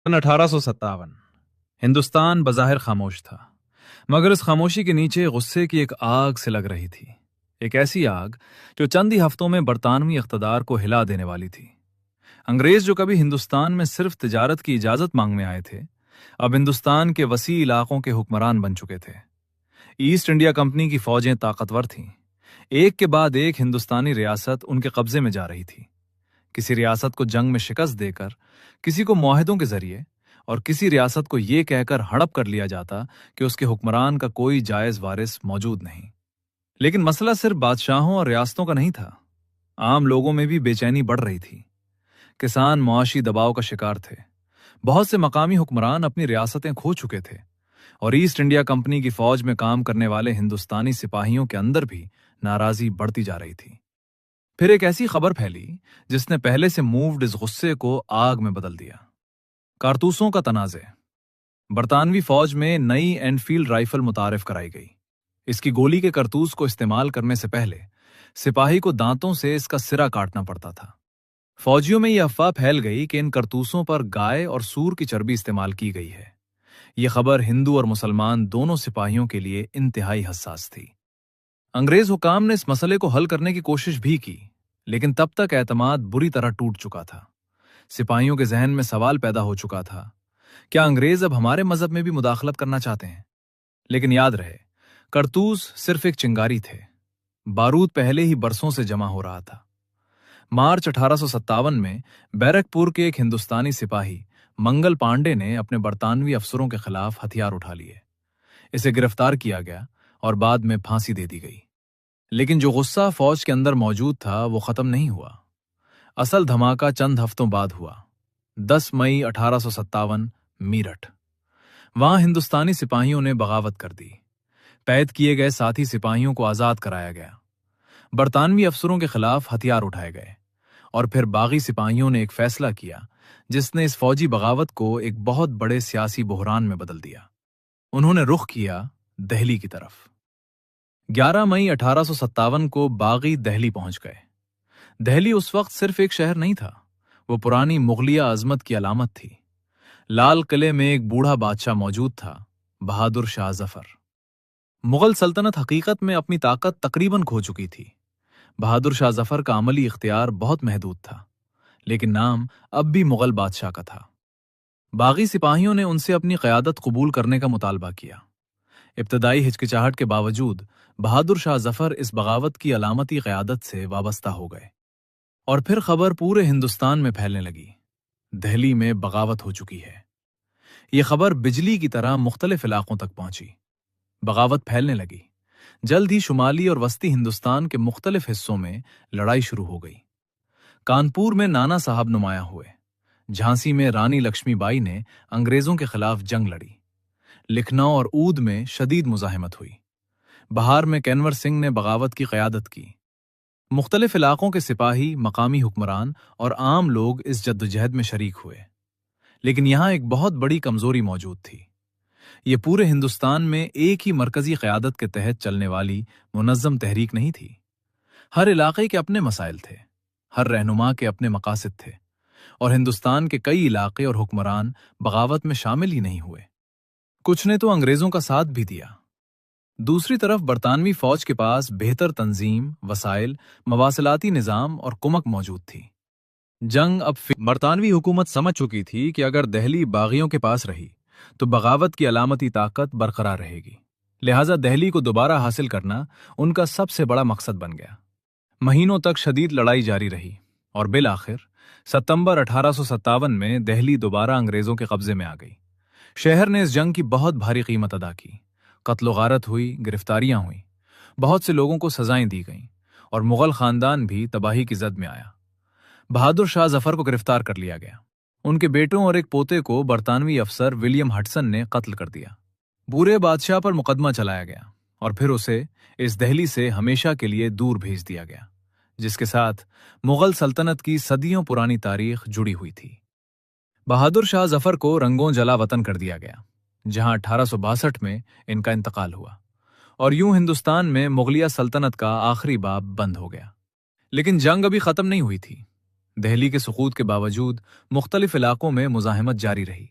सन 1857 हिंदुस्तान बज़ाहिर खामोश था, मगर इस खामोशी के नीचे गुस्से की एक आग से लग रही थी। एक ऐसी आग जो चंद ही हफ्तों में बरतानवी इख्तदार को हिला देने वाली थी। अंग्रेज जो कभी हिंदुस्तान में सिर्फ तिजारत की इजाजत मांगने आए थे, अब हिंदुस्तान के वसी इलाकों के हुक्मरान बन चुके थे। ईस्ट इंडिया कंपनी की फौजें ताकतवर थीं। एक के बाद एक हिंदुस्तानी रियासत उनके कब्जे में जा रही थी। किसी रियासत को जंग में शिकस्त देकर, किसी को मुआहदों के जरिए और किसी रियासत को यह कहकर हड़प कर लिया जाता कि उसके हुक्मरान का कोई जायज वारिस मौजूद नहीं। लेकिन मसला सिर्फ बादशाहों और रियासतों का नहीं था, आम लोगों में भी बेचैनी बढ़ रही थी। किसान मुआशी दबाव का शिकार थे। बहुत से मकामी हुक्मरान अपनी रियासतें खो चुके थे और ईस्ट इंडिया कंपनी की फौज में काम करने वाले हिंदुस्तानी सिपाहियों के अंदर भी नाराजगी बढ़ती जा रही थी। फिर एक ऐसी खबर फैली जिसने पहले से मूव्ड इस गुस्से को आग में बदल दिया। कारतूसों का तनाज़े। बरतानवी फौज में नई एनफील्ड राइफल मुतारिफ कराई गई। इसकी गोली के कारतूस को इस्तेमाल करने से पहले सिपाही को दांतों से इसका सिरा काटना पड़ता था। फौजियों में यह अफवाह फैल गई कि इन कारतूसों पर गाय और सूर की चर्बी इस्तेमाल की गई है। यह खबर हिंदू और मुसलमान दोनों सिपाहियों के लिए इंतहाई हसास थी। अंग्रेज हुकाम ने इस मसले को हल करने की कोशिश भी की, लेकिन तब तक एतमाद बुरी तरह टूट चुका था। सिपाहियों के जहन में सवाल पैदा हो चुका था, क्या अंग्रेज अब हमारे मजहब में भी मुदाखलत करना चाहते हैं? लेकिन याद रहे, कारतूस सिर्फ एक चिंगारी थे। बारूद पहले ही बरसों से जमा हो रहा था। मार्च 1857 में बैरकपुर के एक हिंदुस्तानी सिपाही मंगल पांडे ने अपने बरतानवी अफसरों के खिलाफ हथियार उठा लिए। इसे गिरफ्तार किया गया और बाद में फांसी दे दी गई। लेकिन जो गुस्सा फौज के अंदर मौजूद था वो खत्म नहीं हुआ। असल धमाका चंद हफ्तों बाद हुआ। 10 मई 1857 मीरठ। वहां हिंदुस्तानी सिपाहियों ने बगावत कर दी। कैद किए गए साथी सिपाहियों को आजाद कराया गया। बरतानवी अफसरों के खिलाफ हथियार उठाए गए और फिर बागी सिपाहियों ने एक फैसला किया जिसने इस फौजी बगावत को एक बहुत बड़े सियासी बहरान में बदल दिया। उन्होंने रुख किया दिल्ली की तरफ। 11 मई 1857 को बागी दिल्ली पहुंच गए। दिल्ली उस वक्त सिर्फ एक शहर नहीं था, वो पुरानी मुगलिया अजमत की अलामत थी। लाल किले में एक बूढ़ा बादशाह मौजूद था, बहादुर शाह जफर। मुगल सल्तनत हकीकत में अपनी ताकत तकरीबन खो चुकी थी। बहादुर शाह जफर का अमली इख्तियार बहुत महदूद था, लेकिन नाम अब भी मुगल बादशाह का था। बागी सिपाहियों ने उनसे अपनी क़यादत कबूल करने का मुतालबा किया। इब्तदाई हिचकिचाहट के बावजूद बहादुर शाह जफर इस बगावत की अलामती क़यादत से वाबस्ता हो गए और फिर खबर पूरे हिंदुस्तान में फैलने लगी, दिल्ली में बगावत हो चुकी है। यह खबर बिजली की तरह मुख्तलिफ इलाकों तक पहुंची। बगावत फैलने लगी। जल्द ही शुमाली और वस्ती हिंदुस्तान के मुख्तलिफ हिस्सों में लड़ाई शुरू हो गई। कानपुर में नाना साहब नुमाया हुए। झांसी में रानी लक्ष्मीबाई ने अंग्रेजों के खिलाफ जंग लड़ी। लखनऊ और ऊद में शदीद मुजाहिमत हुई। बहार में कैनवर सिंह ने बगावत की क़यादत की। मुख्तलिफ इलाकों के सिपाही, मकामी हुक्मरान और आम लोग इस जद्दोजहद में शरीक हुए। लेकिन यहां एक बहुत बड़ी कमजोरी मौजूद थी। ये पूरे हिंदुस्तान में एक ही मरकजी क़यादत के तहत चलने वाली मुनज़्ज़म तहरीक नहीं थी। हर इलाके के अपने मसाइल थे, हर रहनुमा के अपने मकासद थे और हिंदुस्तान के कई इलाके और हुक्मरान बगावत में शामिल ही नहीं हुए। कुछ ने तो अंग्रेजों का साथ भी दिया। दूसरी तरफ बरतानवी फौज के पास बेहतर तंजीम, वसाइल, मवासिलाती निज़ाम और कुमक मौजूद थी। जंग अब बरतानवी हुकूमत समझ चुकी थी कि अगर दिल्ली बागियों के पास रही तो बगावत की अलामती ताकत बरकरार रहेगी। लिहाजा दिल्ली को दोबारा हासिल करना उनका सबसे बड़ा मकसद बन गया। महीनों तक शदीद लड़ाई जारी रही और बिल आखिर सितंबर 1857 में दिल्ली दोबारा अंग्रेजों के कब्जे में आ गई। शहर ने इस जंग की बहुत भारी कीमत अदा की। कत्ल गारत हुई, गिरफ्तारियां हुई, बहुत से लोगों को सजाएं दी गईं और मुगल खानदान भी तबाही की जद में आया। बहादुर शाह जफर को गिरफ्तार कर लिया गया। उनके बेटों और एक पोते को बरतानवी अफसर विलियम हडसन ने कत्ल कर दिया। बूरे बादशाह पर मुकदमा चलाया गया और फिर उसे इस दिल्ली से हमेशा के लिए दूर भेज दिया गया, जिसके साथ मुगल सल्तनत की सदियों पुरानी तारीख जुड़ी हुई थी। बहादुर शाह जफर को रंगों जला वतन कर दिया गया, जहां 1862 में इनका इंतकाल हुआ और यूं हिंदुस्तान में मुगलिया सल्तनत का आखिरी बाब बंद हो गया। लेकिन जंग अभी खत्म नहीं हुई थी। दिल्ली के सुकूत के बावजूद मुख्तलिफ इलाकों में मुजाहिमत जारी रही।